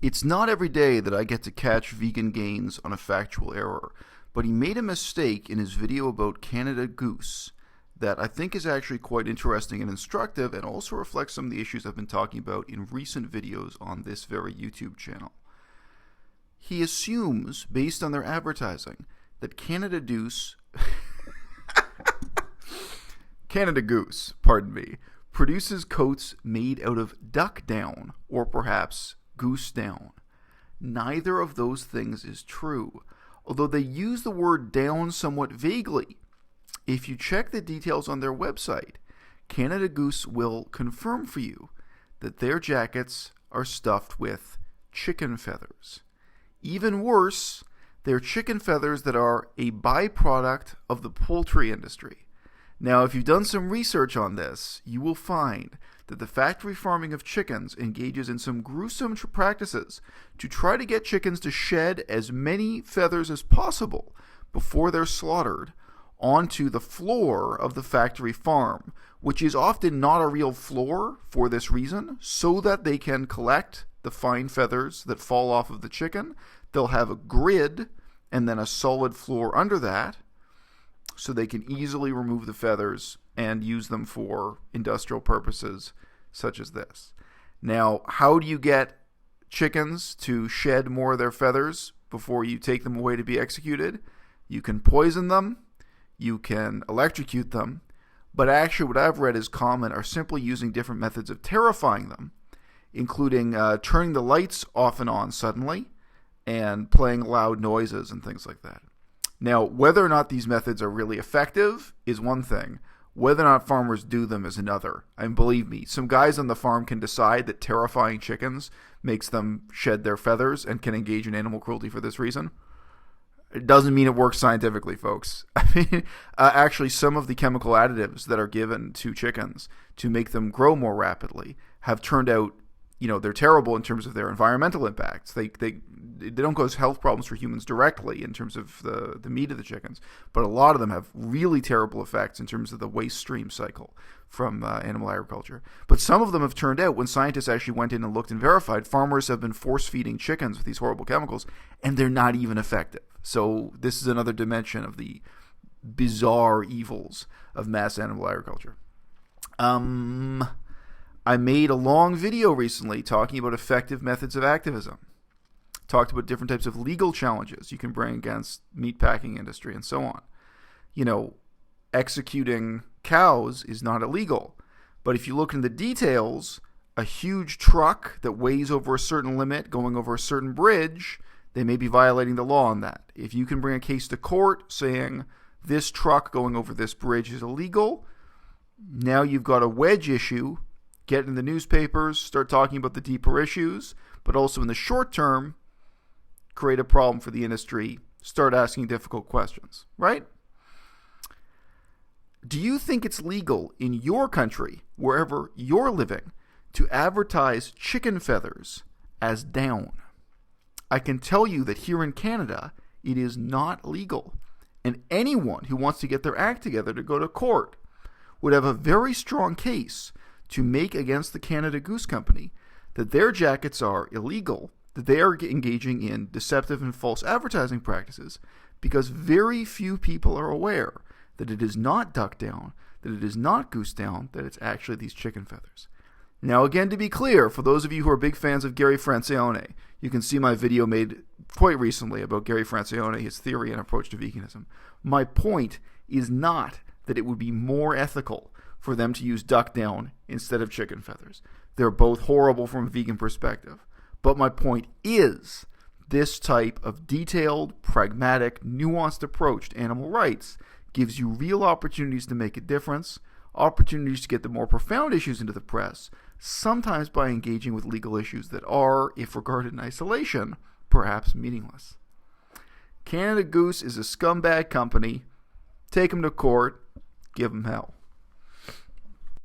It's not every day that I get to catch Vegan Gains on a factual error, but he made a mistake in his video about Canada Goose that I think is actually quite interesting and instructive, and also reflects some of the issues I've been talking about in recent videos on this very YouTube channel. He assumes, based on their advertising, that Canada Goose produces coats made out of duck down, or perhaps goose down. Neither of those things is true, although they use the word down somewhat vaguely. If you check the details on their website, Canada Goose will confirm for you that their jackets are stuffed with chicken feathers. Even worse, they're chicken feathers that are a byproduct of the poultry industry. Now, if you've done some research on this, you will find that the factory farming of chickens engages in some gruesome practices to try to get chickens to shed as many feathers as possible before they're slaughtered onto the floor of the factory farm, which is often not a real floor for this reason, so that they can collect the fine feathers that fall off of the chicken. They'll have a grid and then a solid floor under that, so they can easily remove the feathers and use them for industrial purposes such as this. Now, how do you get chickens to shed more of their feathers before you take them away to be executed? You can poison them, you can electrocute them, but actually what I've read is common are simply using different methods of terrifying them, including turning the lights off and on suddenly and playing loud noises and things like that. Now, whether or not these methods are really effective is one thing. Whether or not farmers do them is another. And believe me, some guys on the farm can decide that terrifying chickens makes them shed their feathers and can engage in animal cruelty for this reason. It doesn't mean it works scientifically, folks. I mean, actually, some of the chemical additives that are given to chickens to make them grow more rapidly have turned out, they're terrible in terms of their environmental impacts. They don't cause health problems for humans directly in terms of the meat of the chickens, but a lot of them have really terrible effects in terms of the waste stream cycle from animal agriculture. But some of them have turned out, when scientists actually went in and looked and verified, farmers have been force-feeding chickens with these horrible chemicals, and they're not even effective. So this is another dimension of the bizarre evils of mass animal agriculture. I made a long video recently talking about effective methods of activism. Talked about different types of legal challenges you can bring against meatpacking industry and so on. Executing cows is not illegal. But if you look into the details, a huge truck that weighs over a certain limit going over a certain bridge, they may be violating the law on that. If you can bring a case to court saying this truck going over this bridge is illegal, now you've got a wedge issue. Get in the newspapers, start talking about the deeper issues, but also in the short term, create a problem for the industry, start asking difficult questions, right? Do you think it's legal in your country, wherever you're living, to advertise chicken feathers as down? I can tell you that here in Canada, it is not legal, and anyone who wants to get their act together to go to court would have a very strong case to make against the Canada Goose Company that their jackets are illegal, that they are engaging in deceptive and false advertising practices, because very few people are aware that it is not duck down, that it is not goose down, that it's actually these chicken feathers. Now, again, to be clear, for those of you who are big fans of Gary Francione, you can see my video made quite recently about Gary Francione, his theory and approach to veganism. My point is not that it would be more ethical for them to use duck down instead of chicken feathers. They're both horrible from a vegan perspective. But my point is, this type of detailed, pragmatic, nuanced approach to animal rights gives you real opportunities to make a difference, opportunities to get the more profound issues into the press, sometimes by engaging with legal issues that are, if regarded in isolation, perhaps meaningless. Canada Goose is a scumbag company. Take them to court. Give them hell.